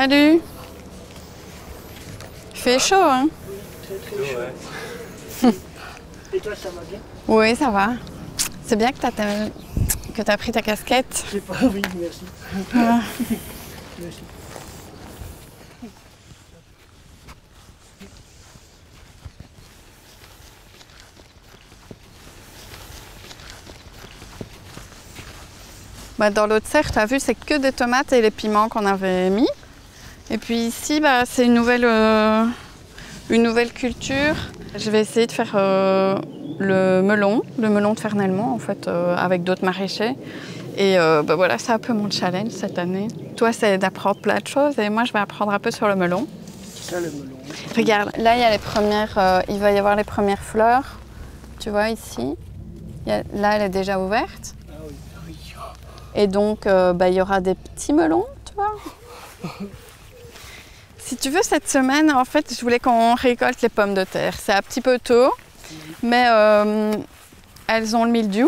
Salut. Il fait chaud, hein? Oui, très chaud. Ouais. Et toi, ça va bien? Oui, ça va. C'est bien que tu as pris ta casquette. Je sais pas, oui, merci. Ah. Merci. Bah, dans l'autre serre, tu as vu, c'est que des tomates et les piments qu'on avait mis. Et puis ici, bah, c'est une nouvelle culture. Je vais essayer de faire le melon de Fernelmont, en fait, avec d'autres maraîchers. Et bah, voilà, c'est un peu mon challenge cette année. Toi, c'est d'apprendre plein de choses et moi, je vais apprendre un peu sur le melon. C'est ça, le melon. Regarde, là, il y a les premières, il va y avoir les premières fleurs. Tu vois, ici. Là, elle est déjà ouverte. Ah oui, oui. Et donc, bah, il y aura des petits melons, tu vois. Si tu veux, cette semaine, en fait, je voulais qu'on récolte les pommes de terre. C'est un petit peu tôt, mais elles ont le mildiou.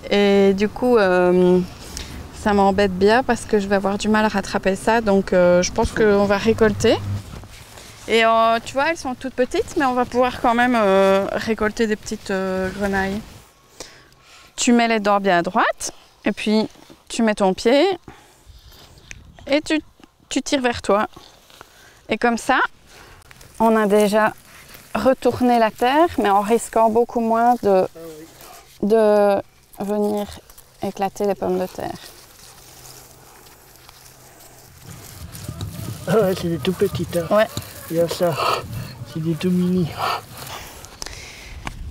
Et du coup, ça m'embête bien parce que je vais avoir du mal à rattraper ça. Donc, je pense qu'on va récolter. Et tu vois, elles sont toutes petites, mais on va pouvoir quand même récolter des petites grenailles. Tu mets les dents bien à droite, et puis tu mets ton pied, et tu tires vers toi. Et comme ça, on a déjà retourné la terre, mais en risquant beaucoup moins de venir éclater les pommes de terre. Ah ouais, c'est des tout petites. Hein. Ouais. Il y a ça, c'est des tout mini.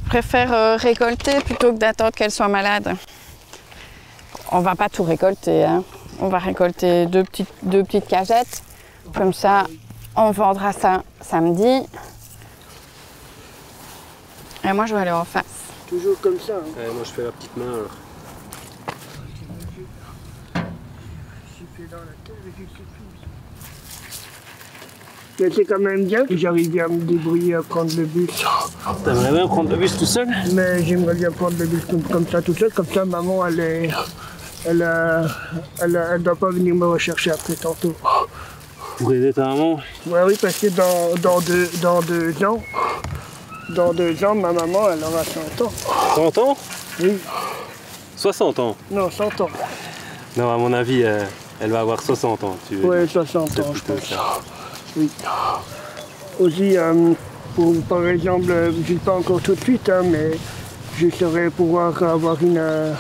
Je préfère récolter plutôt que d'attendre qu'elles soient malades. On va pas tout récolter, hein. On va récolter deux petites cagettes. Comme ça, on vendra ça samedi. Et moi, je vais aller en face. Toujours comme ça. Hein. Ouais, moi, je fais la petite main alors. Mais c'est quand même bien que j'arrive bien à me débrouiller à prendre le bus. T'aimerais bien prendre le bus tout seul? Mais j'aimerais bien prendre le bus comme ça tout seul, comme ça maman elle doit pas venir me rechercher après tantôt. Pour aider ta maman? Ouais, oui, parce que dans 2 ans, ma maman elle aura 100 ans. 100 ans? Oui, 60 ans? non, 100 ans. Non, à mon avis, elle va avoir 60 ans. Tu veux Ouais, dire. 60 ans, je plutôt pense. ça. Oui. Aussi, par exemple, je ne dis pas encore tout de suite, hein, mais je saurais pouvoir avoir une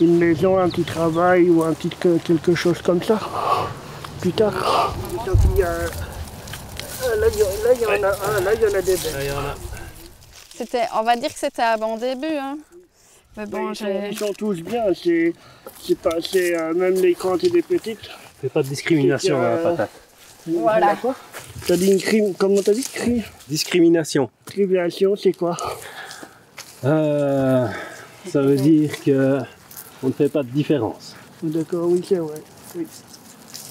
maison, un petit travail ou quelque chose comme ça, plus tard. Donc, là, il y en a un, là, il y en a des belles. Là, il y en a. On va dire que c'était un bon début, hein. Mais bon, Ils sont tous bien, même les grandes et les petites. Fais pas de discrimination à la patate. Voilà. Quoi? T'as dit une crime, comment t'as dit? Discrimination. Discrimination, c'est quoi? Ça veut dire que on ne fait pas de différence. D'accord, oui, c'est vrai. Oui.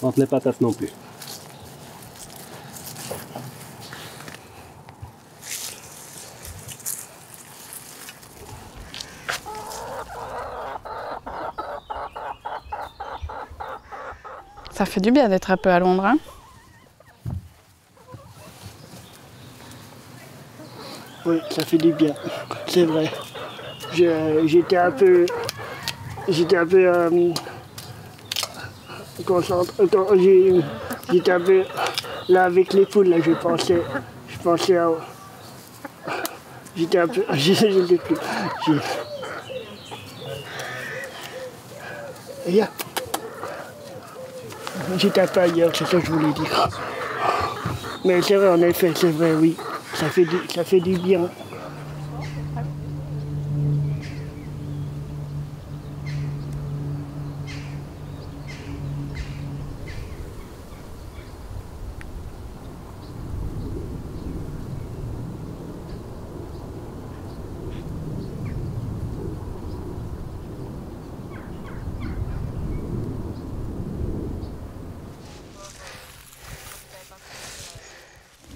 Entre les patates non plus. Ça fait du bien d'être un peu à Londres, hein. Oui, ça fait du bien, c'est vrai. J'étais un peu concentré. J'étais un peu là avec les poules, là, je pensais à. J'étais un peu. Je sais plus. Regarde. J'étais un peu ailleurs, c'est ça que je voulais dire. Mais c'est vrai, en effet, c'est vrai, oui. Ça fait du bien.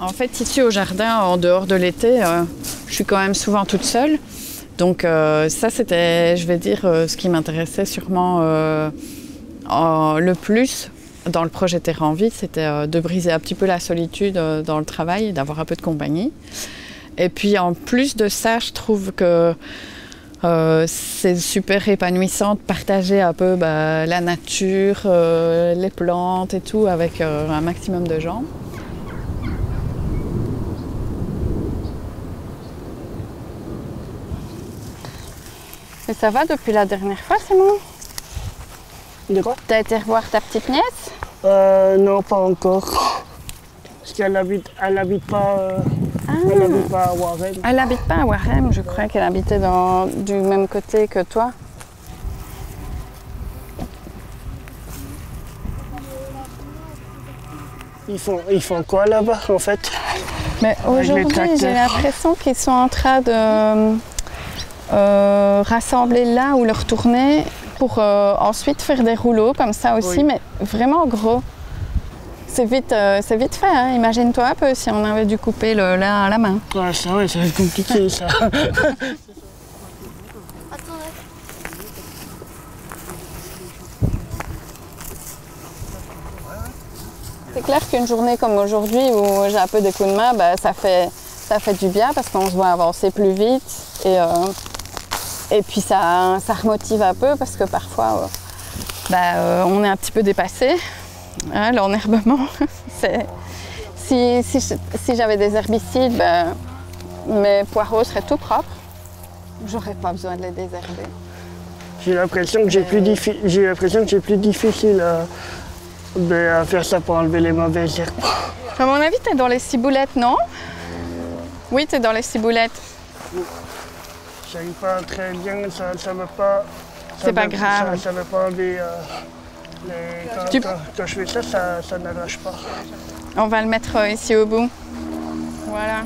En fait, ici au jardin, en dehors de l'été, je suis quand même souvent toute seule. Donc ça, c'était, je vais dire, ce qui m'intéressait sûrement le plus. dans le projet Terre en Vie, c'était de briser un petit peu la solitude dans le travail et d'avoir un peu de compagnie. Et puis en plus de ça, je trouve que c'est super épanouissant de partager un peu la nature, les plantes et tout avec un maximum de gens. Et ça va depuis la dernière fois, Simon? De quoi? T'as été revoir ta petite nièce? Non, pas encore. Parce qu'elle habite pas à Warem. Elle n'habite pas à Warem, je crois qu'elle habitait du même côté que toi. Ils font quoi là-bas en fait? Mais aujourd'hui, j'ai l'impression qu'ils sont en train de rassembler là ou le retourner pour ensuite faire des rouleaux comme ça aussi, oui. Mais vraiment gros. C'est vite fait, hein. Imagine-toi un peu si on avait dû couper le lin à la main. Ouais, ça va être compliqué ça. C'est clair qu'une journée comme aujourd'hui où j'ai un peu des coups de main, ça fait du bien parce qu'on se voit avancer plus vite et puis ça remotive un peu parce que parfois on est un petit peu dépassé. Hein, l'enherbement, si j'avais des herbicides, mes poireaux seraient tout propres. J'aurais pas besoin de les désherber. J'ai l'impression que j'ai plus difficile à faire ça pour enlever les mauvaises herbes. À mon avis, tu es dans les ciboulettes, non? Oui, tu es dans les ciboulettes. J'arrive pas très bien, ça veut pas... C'est pas grave. Ça veut pas enlever... Quand je fais ça, ça n'arrache pas. On va le mettre ici au bout. Voilà.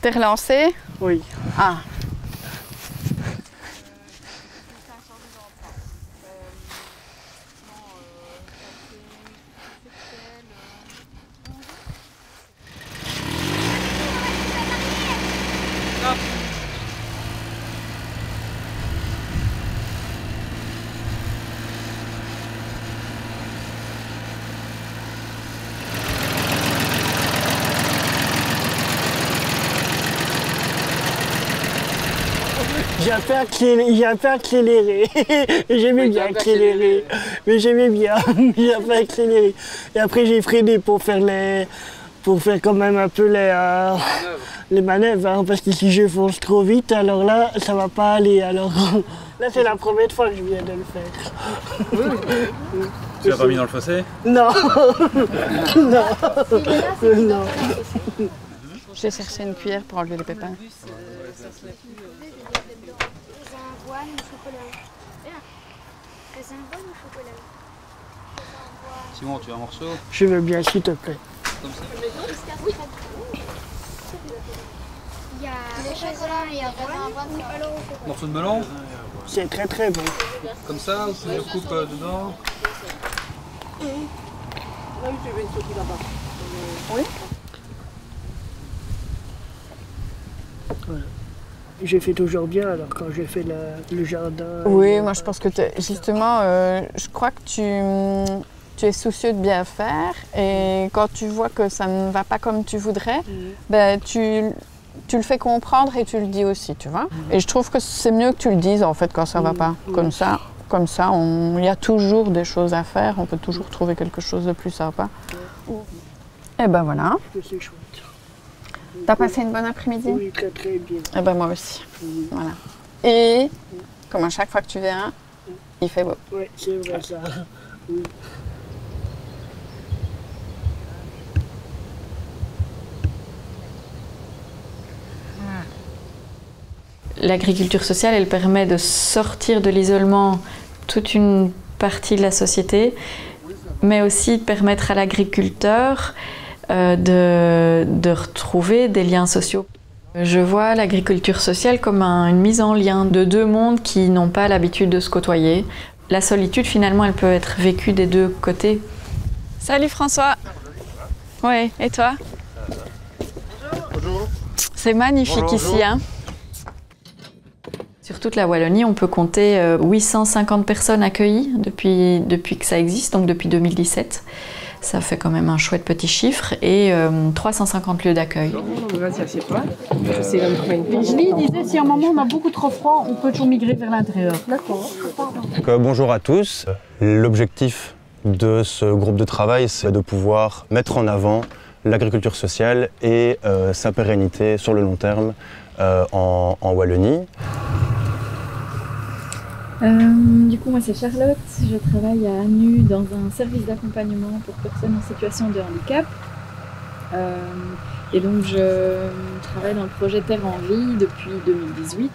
T'es relancé? Oui. Ah. J'ai un peu accéléré. J'aimais bien accélérer. Mais j'aimais bien. J'ai un peu accéléré. Et après j'ai freiné pour faire quand même un peu les manœuvres. Hein, parce que si je fonce trop vite, alors là, ça va pas aller. Alors là, c'est la première fois que je viens de le faire. Tu l'as pas mis dans le fossé? Non. Non. Non. J'ai cherché une cuillère pour enlever les pépins. Simon, tu veux un morceau? Je veux bien, s'il te plaît. Comme ça. Oui. Il y a des chocolats, il y a Morceau de melon? C'est très très bon. Comme ça, ou tu le coupes dedans? Oui. Voilà. J'ai fait toujours bien alors quand j'ai fait le jardin. Oui, moi je pense que justement, je crois que tu es soucieux de bien faire et quand tu vois que ça ne va pas comme tu voudrais, tu le fais comprendre et tu le dis aussi, tu vois. Et je trouve que c'est mieux que tu le dises en fait quand ça va pas. Comme ça, il y a toujours des choses à faire, on peut toujours trouver quelque chose de plus sympa. Et ben voilà. C'est chouette. T'as passé une bonne après-midi? Oui, très très bien. Eh ben moi aussi. Voilà. Et comme à chaque fois que tu viens, il fait beau. Oui, c'est vrai ça. Oui. L'agriculture sociale, elle permet de sortir de l'isolement toute une partie de la société, mais aussi de permettre à l'agriculteur de retrouver des liens sociaux. Je vois l'agriculture sociale comme une mise en lien de deux mondes qui n'ont pas l'habitude de se côtoyer. La solitude, finalement, elle peut être vécue des deux côtés. Salut François. Oui, et toi? Bonjour. C'est magnifique. Bonjour, ici. Hein. Sur toute la Wallonie, on peut compter 850 personnes accueillies depuis que ça existe, donc depuis 2017. Ça fait quand même un chouette petit chiffre et 350 lieux d'accueil. Vas-y, assieds-toi. J'essaie de me trouver une piste. Julie disait, si à un moment on a beaucoup trop froid, on peut toujours migrer vers l'intérieur. D'accord. Bonjour à tous. L'objectif de ce groupe de travail, c'est de pouvoir mettre en avant l'agriculture sociale et sa pérennité sur le long terme en Wallonie. Du coup, moi c'est Charlotte, je travaille à Anu dans un service d'accompagnement pour personnes en situation de handicap. Et donc je travaille dans le projet Terre en Vie depuis 2018.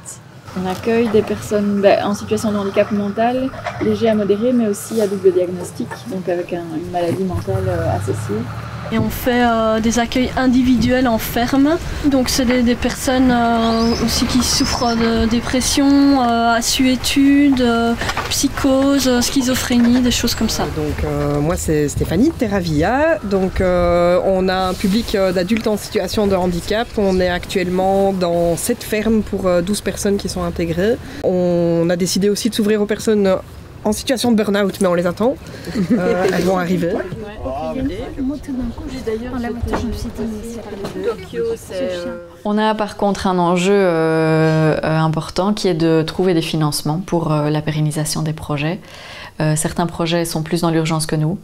On accueille des personnes en situation de handicap mental, léger à modéré, mais aussi à double diagnostic, donc avec une maladie mentale associée. Et on fait des accueils individuels en ferme. Donc c'est des personnes aussi qui souffrent de dépression, assuétude, psychose, schizophrénie, des choses comme ça. Donc moi c'est Stéphanie de Terravia. Donc on a un public d'adultes en situation de handicap. On est actuellement dans 7 fermes pour 12 personnes qui sont intégrées. On a décidé aussi de s'ouvrir aux personnes en situation de burn-out, mais on les attend. Elles vont arriver. On a par contre un enjeu important qui est de trouver des financements pour la pérennisation des projets. Certains projets sont plus dans l'urgence que nous.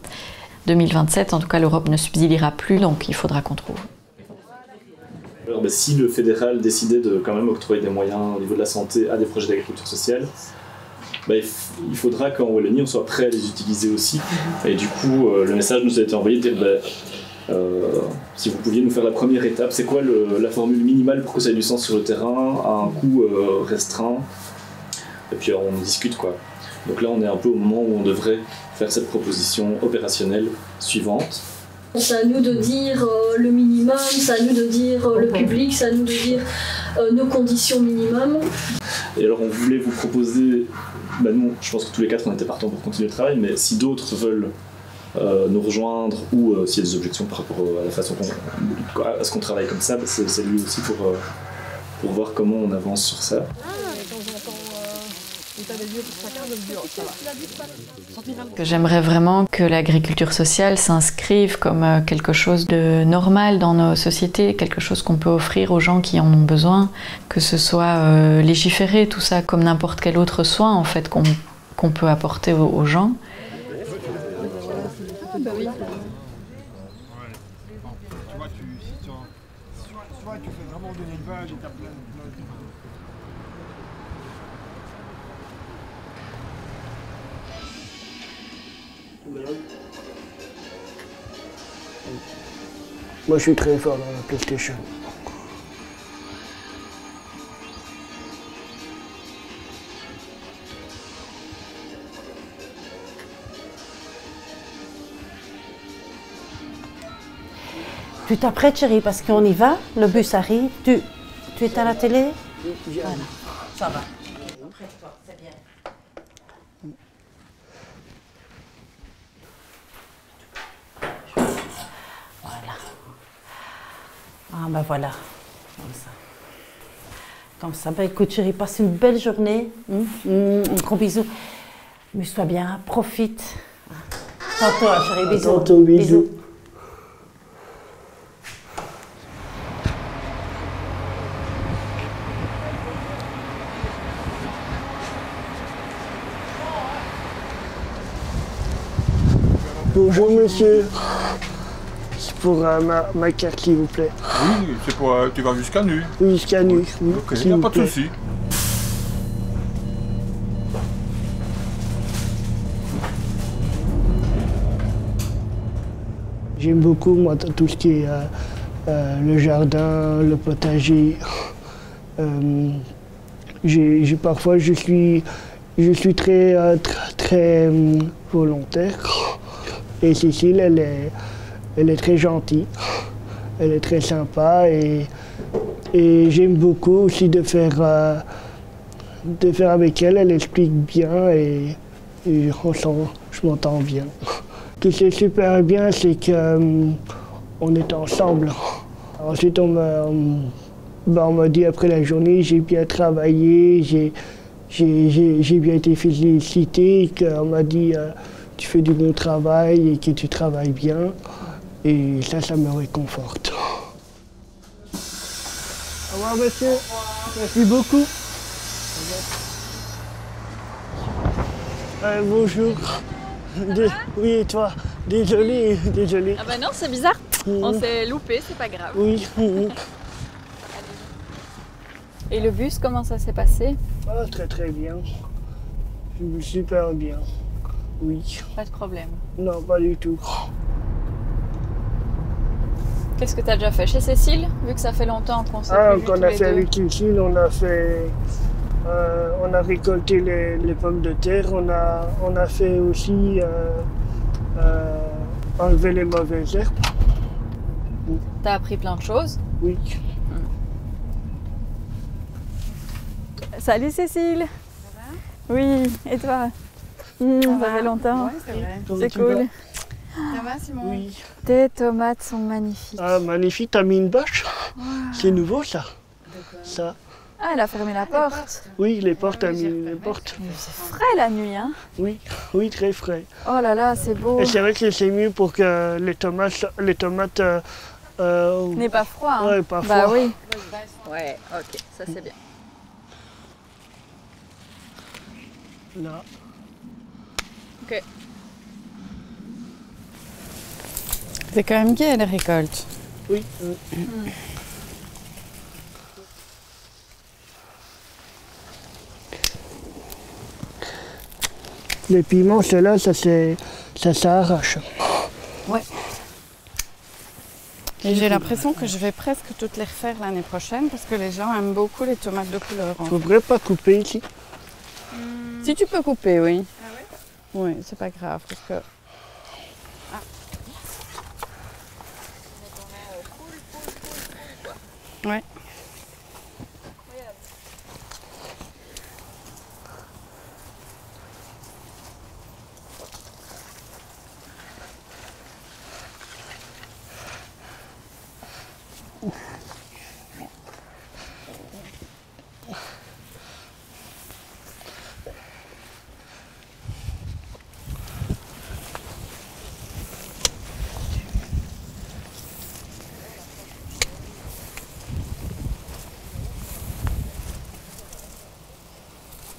2027, en tout cas, l'Europe ne subsidiera plus, donc il faudra qu'on trouve. Alors, si le fédéral décidait de quand même octroyer des moyens au niveau de la santé à des projets d'agriculture sociale, il faudra qu'en Wallonie on soit prêt à les utiliser aussi. Et du coup, le message nous a été envoyé de dire si vous pouviez nous faire la première étape, c'est quoi la formule minimale pour que ça ait du sens sur le terrain, à un coût restreint, et puis on discute quoi. Donc là on est un peu au moment où on devrait faire cette proposition opérationnelle suivante. C'est à nous de dire le minimum, c'est à nous de dire le public, c'est à nous de dire nos conditions minimum. Et alors on voulait vous proposer, nous, je pense que tous les 4 on était partants pour continuer le travail, mais si d'autres veulent nous rejoindre ou s'il y a des objections par rapport à la façon à ce qu'on travaille comme ça, c'est lui aussi pour voir comment on avance sur ça. J'aimerais vraiment que l'agriculture sociale s'inscrive comme quelque chose de normal dans nos sociétés, quelque chose qu'on peut offrir aux gens qui en ont besoin, que ce soit légiférer, tout ça comme n'importe quel autre soin en fait qu'on peut apporter aux gens. Moi je suis très fort dans la PlayStation. Tu t'apprêtes chérie parce qu'on y va, le bus arrive, tu es à la télé? Voilà, ça va. Apprête-toi, c'est bien. Voilà. Ah ben voilà, comme ça. Comme ça, ben écoute chérie, passe une belle journée. Un gros bisou. Amuse-toi bien, profite. Tantôt chérie, bisous. Tantôt, bisous. Bonjour monsieur, c'est pour ma carte s'il vous plaît. Oui, c'est pour, tu vas jusqu'à Nu. Oui, jusqu'à Nu, oui. Ok, il n'y a pas de souci. J'aime beaucoup moi tout ce qui est le jardin, le potager. Parfois je suis très volontaire. Et Cécile, elle est très gentille, elle est très sympa et j'aime beaucoup aussi de faire avec elle. Elle explique bien et je m'entends bien. Ce qui est super bien, c'est qu'on est ensemble. Ensuite, on m'a dit après la journée, j'ai bien travaillé, j'ai bien été félicité, qu'on m'a dit tu fais du bon travail et que tu travailles bien. Et ça me réconforte. Au revoir, monsieur. Merci beaucoup. Bonjour. Oui, et toi? Désolé. Ah bah non, c'est bizarre. On s'est loupé, c'est pas grave. Oui. Et le bus, comment ça s'est passé? Ah, très bien. Super bien. Oui. Pas de problème. Non, pas du tout. Qu'est-ce que tu as déjà fait chez Cécile, vu que ça fait longtemps qu'on s'est vu qu'on tous a les fait deux. avec Cécile, on a récolté les pommes de terre, on a fait aussi enlever les mauvaises herbes. T'as appris plein de choses? Oui. Salut Cécile. Ça va? Oui, et toi? Ça fait longtemps. Ouais, c'est vrai. C'est cool. Ça va, Simon? Oui. Tes tomates sont magnifiques. Ah, magnifique, t'as mis une bâche? Wow. C'est nouveau ça. Ça. Ah, elle a fermé la porte. Oui, les portes, a mis les portes. C'est frais la nuit, hein? Oui, très frais. Oh là là, c'est beau. Et c'est vrai que c'est mieux pour que les tomates n'est pas froid. Hein? Ouais, pas bah froid. oui. Ouais, ok, ça c'est bien. Là. Ok. C'est quand même gai les récoltes. Oui. Les piments, ceux-là, ça s'arrache. Ouais. Et j'ai l'impression que je vais presque toutes les refaire l'année prochaine parce que les gens aiment beaucoup les tomates de couleur. Il ne faudrait pas couper ici. Si tu peux couper, oui. Ah ouais? Oui, c'est pas grave parce que... Ah. Ouais.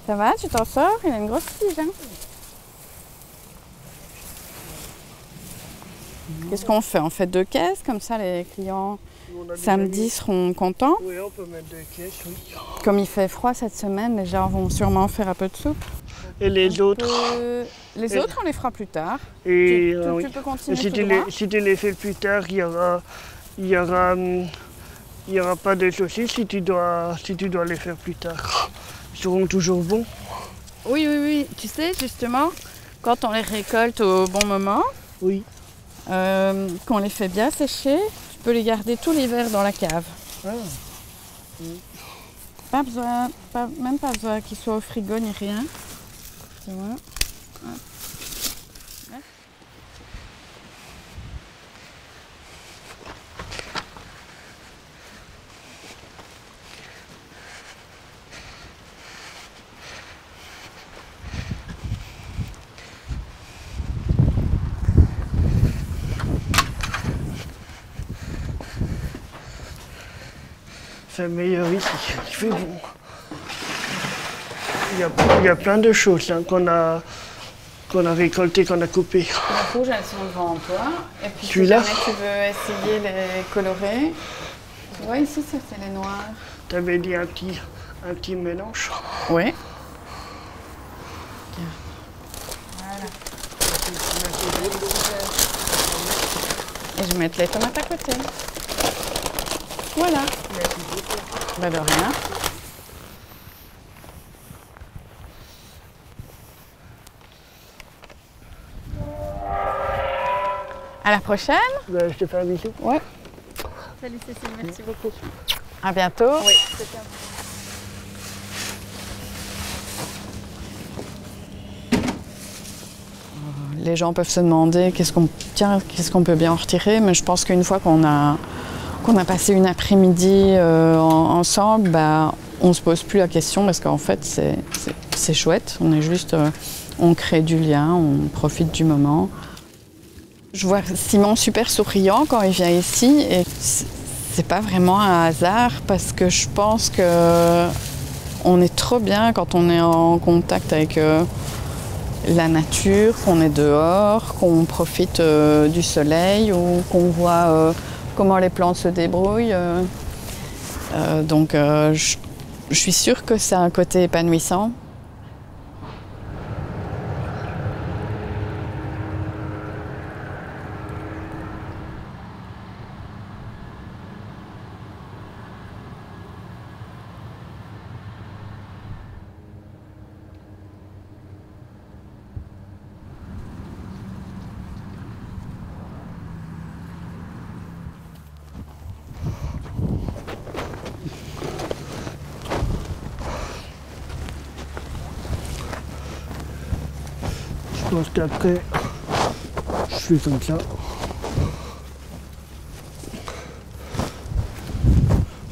Ça va, tu t'en sors? Il a une grosse tige, hein? Qu'est-ce qu'on fait? On fait 2 caisses, comme ça les clients samedi seront contents. Oui, on peut mettre 2 caisses, oui. Comme il fait froid cette semaine, les gens vont sûrement faire un peu de soupe. Et les autres? Les autres, on les fera plus tard. Et tu peux continuer si tout droit. tu les fais plus tard, il y aura pas de soucis si tu dois les faire plus tard. Ils seront toujours bons. Oui. Tu sais, justement, quand on les récolte au bon moment, oui. Qu'on les fait bien sécher, tu peux les garder tout l'hiver dans la cave. Ah. Oui. Même pas besoin qu'ils soient au frigo ni rien. Tu vois. C'est meilleur ici, il fait bon. Il y a plein de choses hein, qu'on a récoltées, qu'on a coupées. Les rouges, elles sont devant toi. Et puis si Celui-là, jamais tu veux essayer les colorer, tu vois ici, c'est les noirs. Tu avais dit un petit mélange. Oui. Voilà. Et je vais mettre les tomates à côté. Voilà. Bah de rien. À la prochaine. Je te fais un bisou. Ouais. Salut Cécile, merci beaucoup. À bientôt. Oui, c'était un Les gens peuvent se demander qu'est-ce qu'on peut bien en retirer, mais je pense qu'une fois qu'on a passé une après-midi ensemble, bah, on ne se pose plus la question parce qu'en fait c'est chouette, on est juste, on crée du lien, on profite du moment. Je vois Simon super souriant quand il vient ici et c'est pas vraiment un hasard parce que je pense qu'on est trop bien quand on est en contact avec la nature, qu'on est dehors, qu'on profite du soleil ou qu'on voit comment les plantes se débrouillent. Donc je suis sûre que c'est un côté épanouissant. Je pense qu'après, je fais comme ça.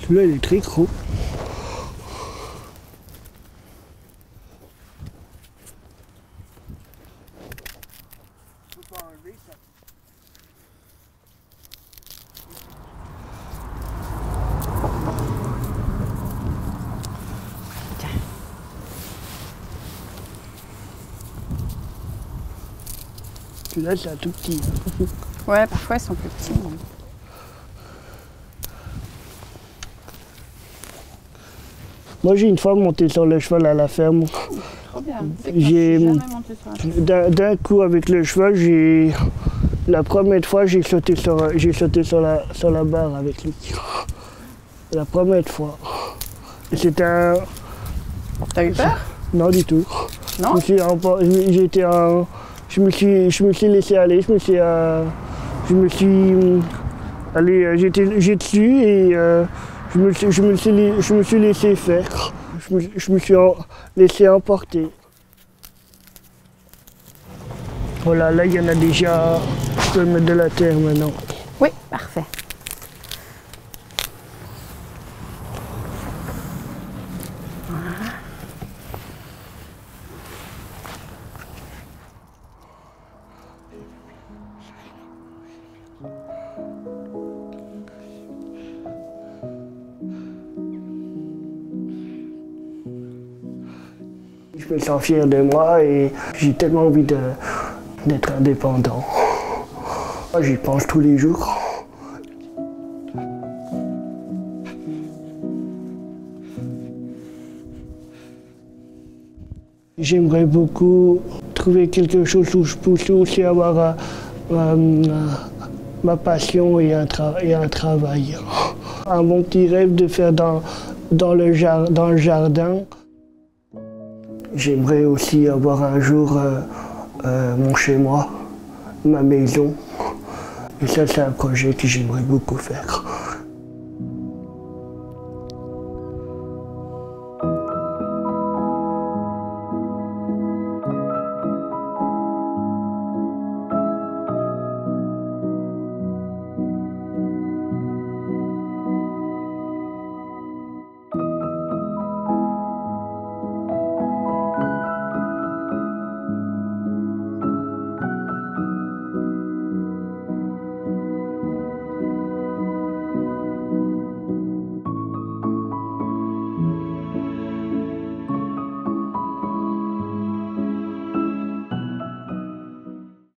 Celui-là, il est très gros. Celui-là, c'est un tout petit. Ouais, parfois ils sont plus petits. Moi, j'ai une fois monté sur le cheval à la ferme. Trop bien. D'un coup, avec le cheval, la première fois, j'ai sauté sur la barre avec lui. La première fois. C'était un... T'as eu peur? Non, du tout. Non? Je me suis laissé aller, j'ai dessus et je me suis laissé faire. Je me suis laissé emporter. Voilà, là il y en a déjà, je peux mettre de la terre maintenant. Oui, parfait. Je me sens fier de moi et j'ai tellement envie d'être indépendant. J'y pense tous les jours. J'aimerais beaucoup trouver quelque chose où je puisse aussi avoir ma passion et un travail. Un bon petit rêve de faire dans le jardin. J'aimerais aussi avoir un jour mon chez-moi, ma maison. Et ça, c'est un projet que j'aimerais beaucoup faire.